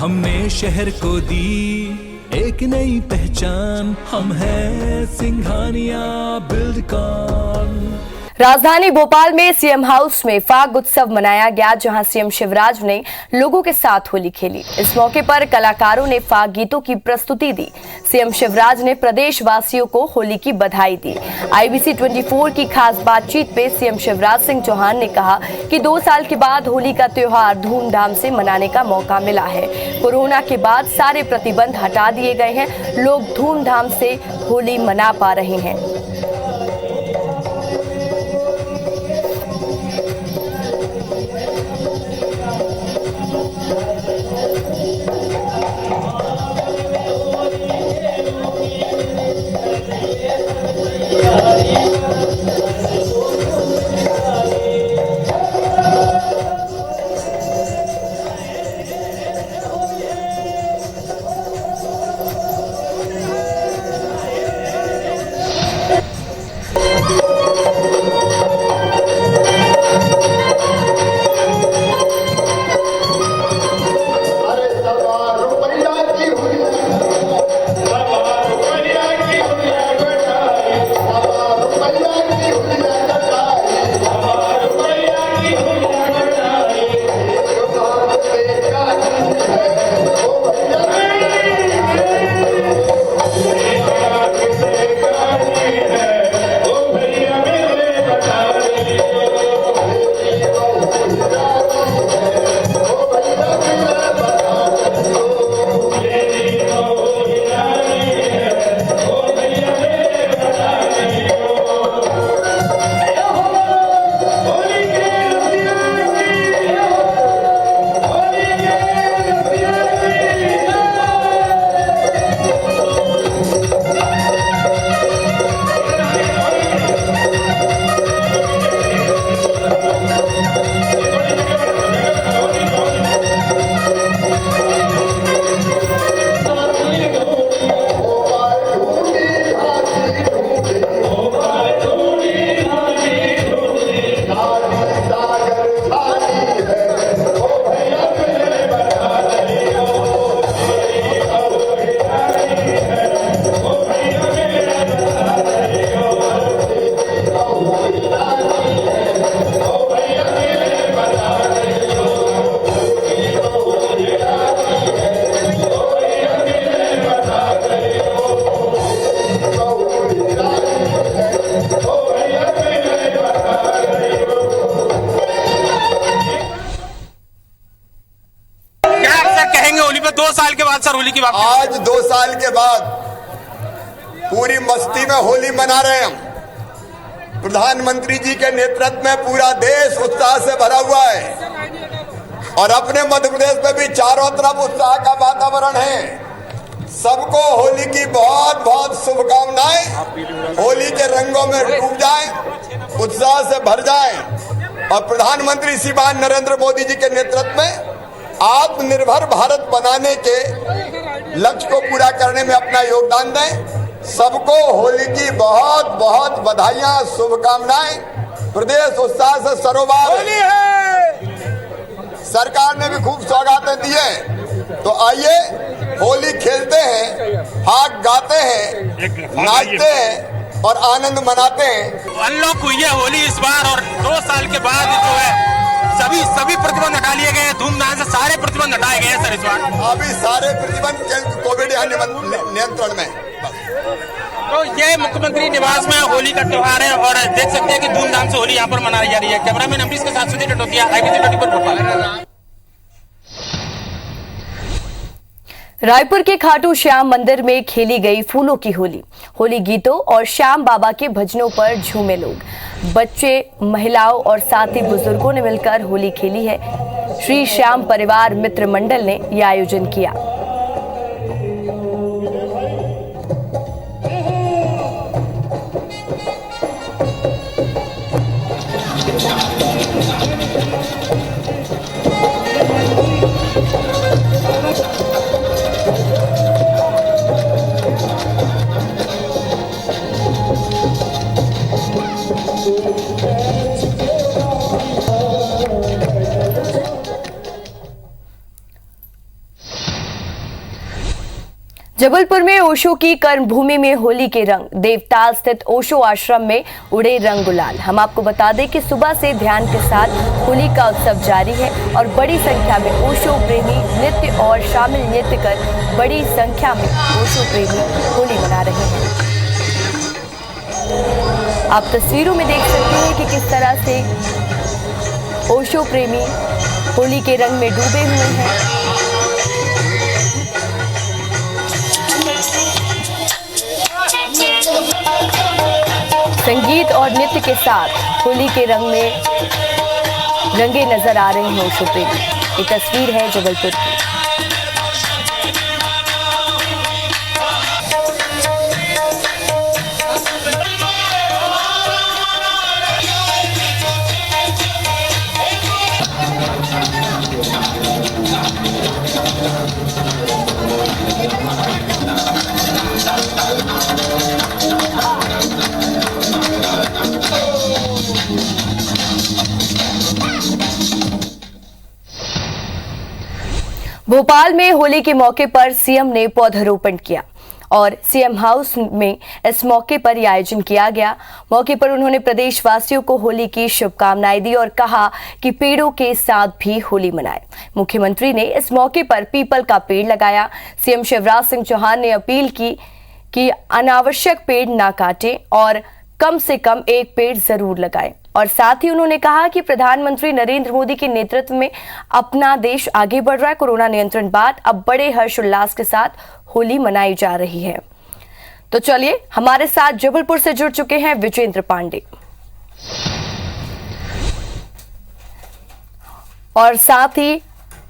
हमने शहर को दी एक नई पहचान, हम हैं सिंघानिया बिल्डकॉन। राजधानी भोपाल में सीएम हाउस में फाग उत्सव मनाया गया, जहां सीएम शिवराज ने लोगों के साथ होली खेली। इस मौके पर कलाकारों ने फाग गीतों की प्रस्तुति दी। सीएम शिवराज ने प्रदेशवासियों को होली की बधाई दी। IBC 24 की खास बातचीत में सीएम शिवराज सिंह चौहान ने कहा कि 2 साल के बाद होली का त्योहार धूमधाम से मनाने का मौका मिला है। कोरोना के बाद सारे प्रतिबंध हटा दिए गए हैं, लोग धूमधाम से होली मना पा रहे हैं। होली की बात आज 2 साल के बाद पूरी मस्ती में होली मना रहे हैं हम। प्रधानमंत्री जी के नेतृत्व में पूरा देश उत्साह से भरा हुआ है और अपने मध्य प्रदेश में भी चारों तरफ उत्साह का वातावरण है। सबको होली की बहुत बहुत शुभकामनाएं। होली के रंगों में डूब जाएं, उत्साह से भर जाएं और प्रधानमंत्री श्रीमान नरेंद्र मोदी जी के नेतृत्व में आत्मनिर्भर भारत बनाने के लक्ष्य को पूरा करने में अपना योगदान दें। सबको होली की बहुत बहुत बधाइयां, शुभकामनाएं। प्रदेश उत्साह से सरोबार होली है। सरकार ने भी खूब सौगातें दी है, तो आइए होली खेलते हैं, फाग गाते हैं, नाचते हैं और आनंद मनाते हैं। अनलॉक हुई है होली इस बार और 2 साल के बाद जो है सभी प्रतिबंध हटा लिए गए। धूमधाम से सारे प्रतिबंध हटाए गए हैं सर इस बार। अभी सारे प्रतिबंध कोविड नियंत्रण में। तो ये मुख्यमंत्री निवास में होली का त्योहार है और देख सकते हैं कि धूमधाम से होली यहाँ पर मनाई जा रही है। कैमरामैन अमरीश के साथ सुधीर टटोतिया, IBC 24 भोपाल। रायपुर के खाटू श्याम मंदिर में खेली गई फूलों की होली। होली गीतों और श्याम बाबा के भजनों पर झूमे लोग। बच्चे, महिलाओं और साथ ही बुजुर्गों ने मिलकर होली खेली है। श्री श्याम परिवार मित्र मंडल ने यह आयोजन किया। जबलपुर में ओशो की कर्मभूमि में होली के रंग, देवताल स्थित ओशो आश्रम में उड़े रंग गुलाल। हम आपको बता दें कि सुबह से ध्यान के साथ होली का उत्सव जारी है और बड़ी संख्या में ओशो प्रेमी नृत्य और शामिल नृत्य कर बड़ी संख्या में ओशो प्रेमी होली मना रहे हैं। आप तस्वीरों में देख सकते हैं कि किस तरह से ओशो प्रेमी होली के रंग में डूबे हुए हैं। संगीत और नृत्य के साथ होली के रंग में रंगे नजर आ रहे हैं ओशो प्रेमी। ये तस्वीर है जबलपुर की। भोपाल में होली के मौके पर सीएम ने पौधारोपण किया और सीएम हाउस में इस मौके पर यह आयोजन किया गया। मौके पर उन्होंने प्रदेशवासियों को होली की शुभकामनाएं दी और कहा कि पेड़ों के साथ भी होली मनाएं। मुख्यमंत्री ने इस मौके पर पीपल का पेड़ लगाया। सीएम शिवराज सिंह चौहान ने अपील की कि अनावश्यक पेड़ ना काटें और कम से कम एक पेड़ जरूर लगाएं। और साथ ही उन्होंने कहा कि प्रधानमंत्री नरेंद्र मोदी के नेतृत्व में अपना देश आगे बढ़ रहा है। कोरोना नियंत्रण बाद अब बड़े हर्षोल्लास के साथ होली मनाई जा रही है। तो चलिए, हमारे साथ जबलपुर से जुड़ चुके हैं विजेंद्र पांडे और साथ ही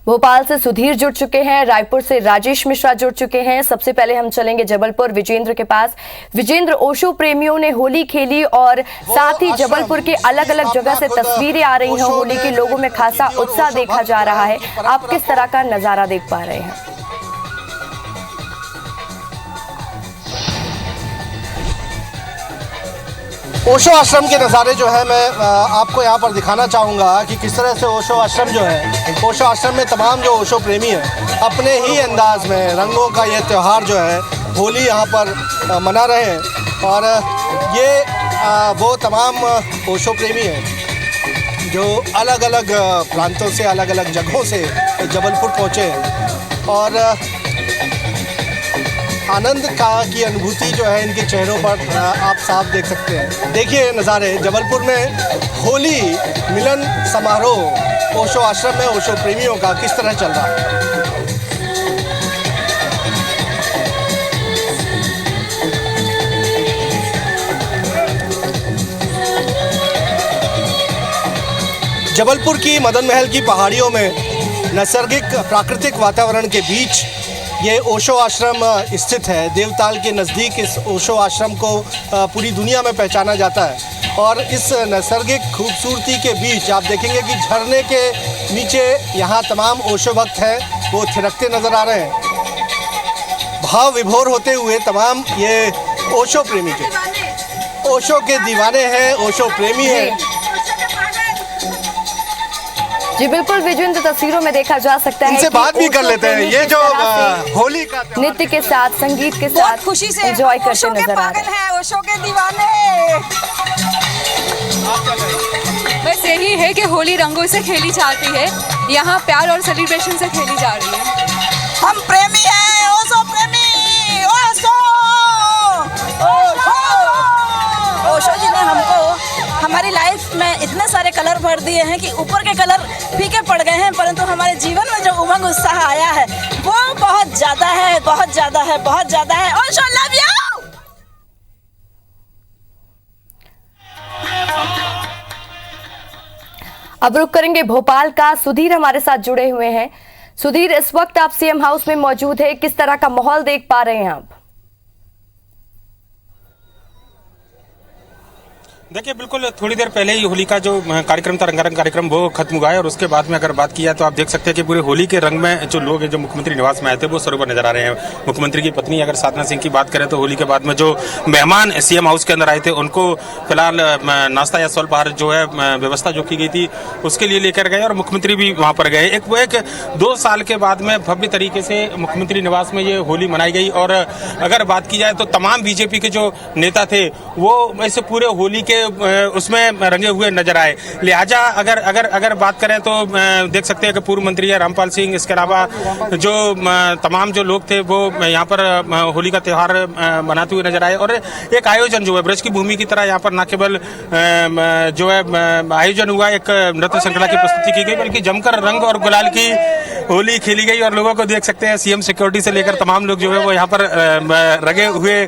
भोपाल से सुधीर जुड़ चुके हैं, रायपुर से राजेश मिश्रा जुड़ चुके हैं। सबसे पहले हम चलेंगे जबलपुर विजेंद्र के पास। विजेंद्र, ओशो प्रेमियों ने होली खेली और साथ ही जबलपुर के अलग अलग जगह से तस्वीरें आ रही हैं होली की, लोगों में खासा उत्साह देखा जा रहा है। आप किस तरह का नजारा देख पा रहे हैं? ओशो आश्रम के नज़ारे जो है मैं आपको यहाँ पर दिखाना चाहूँगा कि किस तरह से ओशो आश्रम जो है, ओशो आश्रम में तमाम जो ओशो प्रेमी हैं अपने ही अंदाज में रंगों का ये त्यौहार जो है होली यहाँ पर मना रहे हैं। और ये वो तमाम ओशो प्रेमी हैं जो अलग अलग प्रांतों से, अलग अलग जगहों से जबलपुर पहुँचे हैं और आनंद की अनुभूति जो है इनके चेहरों पर आप साफ देख सकते हैं। देखिए नज़ारे जबलपुर में होली मिलन समारोह ओशो आश्रम में ओशो प्रेमियों का किस तरह चल रहा है। जबलपुर की मदन महल की पहाड़ियों में नैसर्गिक प्राकृतिक वातावरण के बीच ये ओशो आश्रम स्थित है। देवताल के नज़दीक इस ओशो आश्रम को पूरी दुनिया में पहचाना जाता है और इस नैसर्गिक खूबसूरती के बीच आप देखेंगे कि झरने के नीचे यहाँ तमाम ओशो भक्त हैं, वो थिरकते नज़र आ रहे हैं। भाव विभोर होते हुए तमाम ये ओशो प्रेमी के ओशो के दीवाने हैं, ओशो प्रेमी हैं। जी बिल्कुल विजेंद्र, तस्वीरों में देखा जा सकता है। इनसे बात भी कर लेते हैं। ये जो होली का नृत्य के साथ, संगीत के साथ खुशी से एंजॉय करते नजर आ रहे हैं। ओशो के दीवाने। बस यही है कि होली रंगों से खेली जाती है, यहाँ प्यार और सेलिब्रेशन से खेली जा रही है। हम प्रेमी हैं, ओशो प्रेमी। ओशो ओशो जी ने हमको हमारी लाइफ में इतने सारे कलर भर दिए हैं कि ऊपर के कलर फीके पड़ गए हैं, परंतु हमारे जीवन में जो उमंग उत्साह आया है वो बहुत ज्यादा है, बहुत ज्यादा है, बहुत ज्यादा है। Osho love you. अब रुक करेंगे भोपाल का। सुधीर हमारे साथ जुड़े हुए हैं। सुधीर, इस वक्त आप सीएम हाउस में मौजूद है, किस तरह का माहौल देख पा रहे हैं आप? देखिए, बिल्कुल थोड़ी देर पहले ही होली का जो कार्यक्रम था, रंगारंग कार्यक्रम, वो खत्म हुआ है। और उसके बाद में अगर बात की जाए तो आप देख सकते हैं कि पूरे होली के रंग में जो लोग हैं, जो मुख्यमंत्री निवास में आए थे, वो सरोवर नजर आ रहे हैं। मुख्यमंत्री की पत्नी अगर साधना सिंह की बात करें तो होली के बाद में जो मेहमान सीएम हाउस के अंदर आए थे, उनको फिलहाल नाश्ता या स्वल्पाहार जो है व्यवस्था जो की गई थी उसके लिए लेकर गए, और मुख्यमंत्री भी वहां पर गए। एक 2 साल के बाद में भव्य तरीके से मुख्यमंत्री निवास में ये होली मनाई गई। और अगर बात की जाए तो तमाम बीजेपी के जो नेता थे वो ऐसे पूरे होली के उसमें रंगे हुए नजर आए। लिहाजा अगर बात करें तो देख सकते हैं कि पूर्व मंत्री है रामपाल सिंह, इसके अलावा जो तमाम जो लोग थे वो यहाँ पर होली का त्यौहार मनाते हुए नजर आए। और एक आयोजन जो है ब्रज की भूमि की तरह यहाँ पर न केवल जो है आयोजन हुआ, एक नृत्य श्रृंखला की प्रस्तुति की गई, बल्कि जमकर रंग और गुलाल की होली खेली गई। और लोगों को देख सकते हैं सीएम सिक्योरिटी से लेकर तमाम लोग जो है वो यहाँ पर रंगे हुए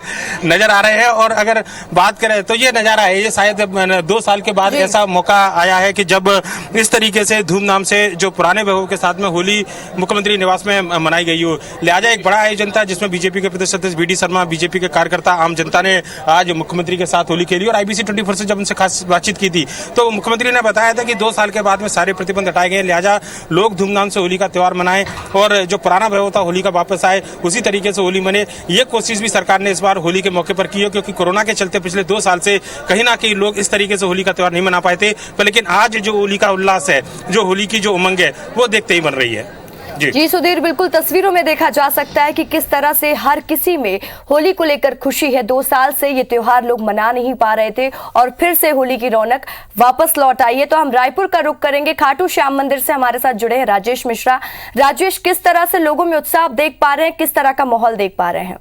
नजर आ रहे हैं। और अगर बात करें तो ये नजारा है, ये शायद 2 साल के बाद ऐसा मौका आया है कि जब इस तरीके से धूमधाम से जो पुराने वैभव के साथ में होली मुख्यमंत्री निवास में मनाई गई हो। लिहाजा एक बड़ा आयोजन था जिसमें बीजेपी के प्रदेश अध्यक्ष बीडी शर्मा, बीजेपी के कार्यकर्ता, आम जनता ने आज मुख्यमंत्री के साथ होली खेली। और IBC 24 से जब उनसे खास बातचीत की थी तो मुख्यमंत्री ने बताया था कि 2 साल के बाद में सारे प्रतिबंध हटाए गए, लिहाजा लोग धूमधाम से होली का त्यौहार मनाएं और जो पुराना वैभव था होली का वापस आए, उसी तरीके से होली मने। ये कोशिश भी सरकार ने इस बार होली के मौके पर की है, क्योंकि कोरोना के चलते पिछले 2 साल से कहीं ना कहीं लोग इस तरीके से होली का त्यौहार नहीं मना पाए थे। पर लेकिन आज जो होली का उल्लास है, जो होली की जो उमंग है, वो देखते ही बन रही है। जी सुधीर, बिल्कुल तस्वीरों में देखा जा सकता है कि किस तरह से हर किसी में होली को लेकर खुशी है। 2 साल से ये त्योहार लोग मना नहीं पा रहे थे और फिर से होली की रौनक वापस लौट आई है। तो हम रायपुर का रुख करेंगे, खाटू श्याम मंदिर से हमारे साथ जुड़े हैं राजेश मिश्रा। राजेश, किस तरह से लोगों में उत्साह देख पा रहे हैं, किस तरह का माहौल देख पा रहे हैं?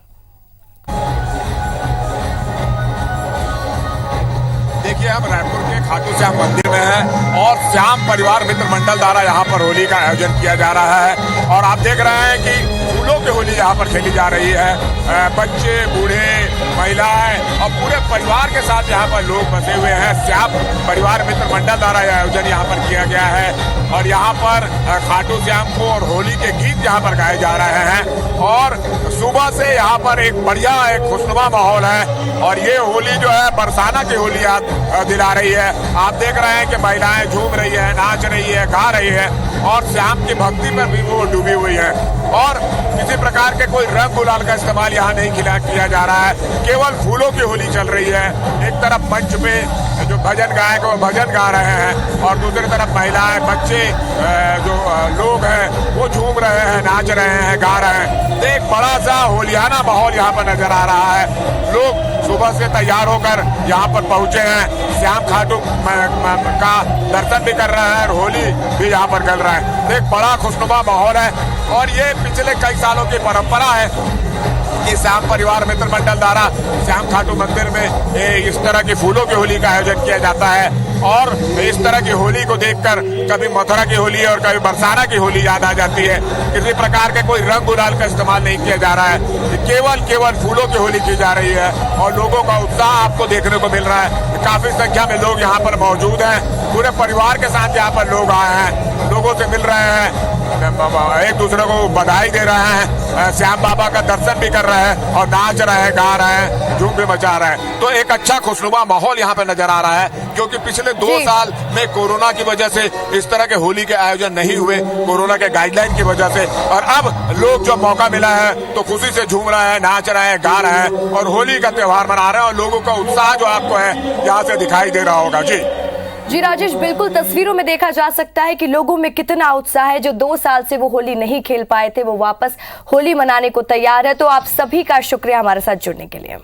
देखिए, हम रायपुर के खाटू श्याम मंदिर में हैं और श्याम परिवार मित्र मंडल द्वारा यहाँ पर होली का आयोजन किया जा रहा है। और आप देख रहे हैं कि फूलों की होली यहाँ पर खेली जा रही है। बच्चे, बूढ़े, महिलाएं और पूरे परिवार के साथ यहाँ पर लोग बसे हुए हैं। श्याम परिवार मित्र मंडल द्वारा यह आयोजन यहाँ पर किया गया है और यहाँ पर खाटू श्याम को और होली के गीत यहाँ पर गाए जा रहे हैं। और सुबह से यहाँ पर एक बढ़िया, एक खुशनुमा माहौल है और ये होली जो है बरसाना की होली याद दिला रही है। आप देख रहे हैं कि महिलाएं झूम रही है, नाच रही है, गा रही है और श्याम की भक्ति पर भी वो डूबी हुई है। और किसी प्रकार के कोई रंग गुलाल का इस्तेमाल यहाँ नहीं किया जा रहा है, केवल फूलों की होली चल रही है। एक तरफ मंच पे जो भजन गायक वो भजन गा रहे हैं और दूसरी तरफ महिलाएं, बच्चे, जो लोग हैं वो झूम रहे हैं, नाच रहे हैं, गा रहे हैं। तो एक बड़ा सा होलियाना माहौल यहाँ पर नजर आ रहा है। लोग सुबह से तैयार होकर यहाँ पर पहुंचे हैं, श्याम खाटू का दर्शन भी कर रहे हैं और होली भी यहाँ पर खेल रहे हैं। तो एक बड़ा खुशनुमा माहौल है और ये पिछले कई सालों की परंपरा है कि श्याम परिवार मित्र मंडल द्वारा श्याम खाटू मंदिर में इस तरह की फूलों की होली का आयोजन किया जाता है। और इस तरह की होली को देखकर कभी मथुरा की होली और कभी बरसाना की होली याद आ जाती है। किसी प्रकार के कोई रंग गुलाल का इस्तेमाल नहीं किया जा रहा है, केवल फूलों की होली की जा रही है और लोगों का उत्साह आपको देखने को मिल रहा है। काफी संख्या में लोग यहाँ पर मौजूद हैं, पूरे परिवार के साथ यहाँ पर लोग आए हैं, लोगों से मिल रहे हैं, एक दूसरे को बधाई दे रहे हैं, श्याम बाबा का दर्शन भी कर रहे हैं और नाच रहे हैं, गा रहे हैं, झूम भी मचा रहे हैं। तो एक अच्छा खुशनुमा माहौल यहाँ पे नजर आ रहा है, क्योंकि पिछले 2 साल में कोरोना की वजह से इस तरह के होली के आयोजन नहीं हुए, कोरोना के गाइडलाइन की वजह से। और अब लोग जो मौका मिला है तो खुशी से झूम रहे हैं, नाच रहे हैं, गा रहे हैं और होली का त्योहार मना रहे हैं और लोगों का उत्साह जो आपको है यहाँ से दिखाई दे रहा होगा। जी राजेश, बिल्कुल तस्वीरों में देखा जा सकता है कि लोगों में कितना उत्साह है। जो 2 साल से वो होली नहीं खेल पाए थे, वो वापस होली मनाने को तैयार है। तो आप सभी का शुक्रिया हमारे साथ जुड़ने के लिए।